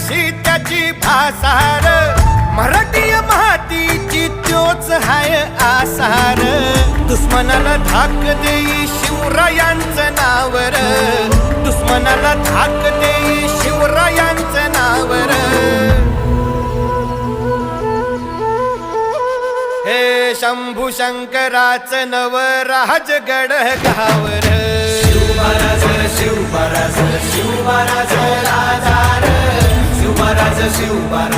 कशी त्याची भासार, मराठी मातीची त्योच हाय आसार. दुश्मनाला धाक देई शिवरायांचं नावर, दुश्मनाला धाक देई शिवरायांचं नावर. हे शंभू शंकराचं नव राजगड गावर. शिवमहाराज शिवमहाराज शिवमहाराज राजा रे, शिवमहाराज शिवमहाराज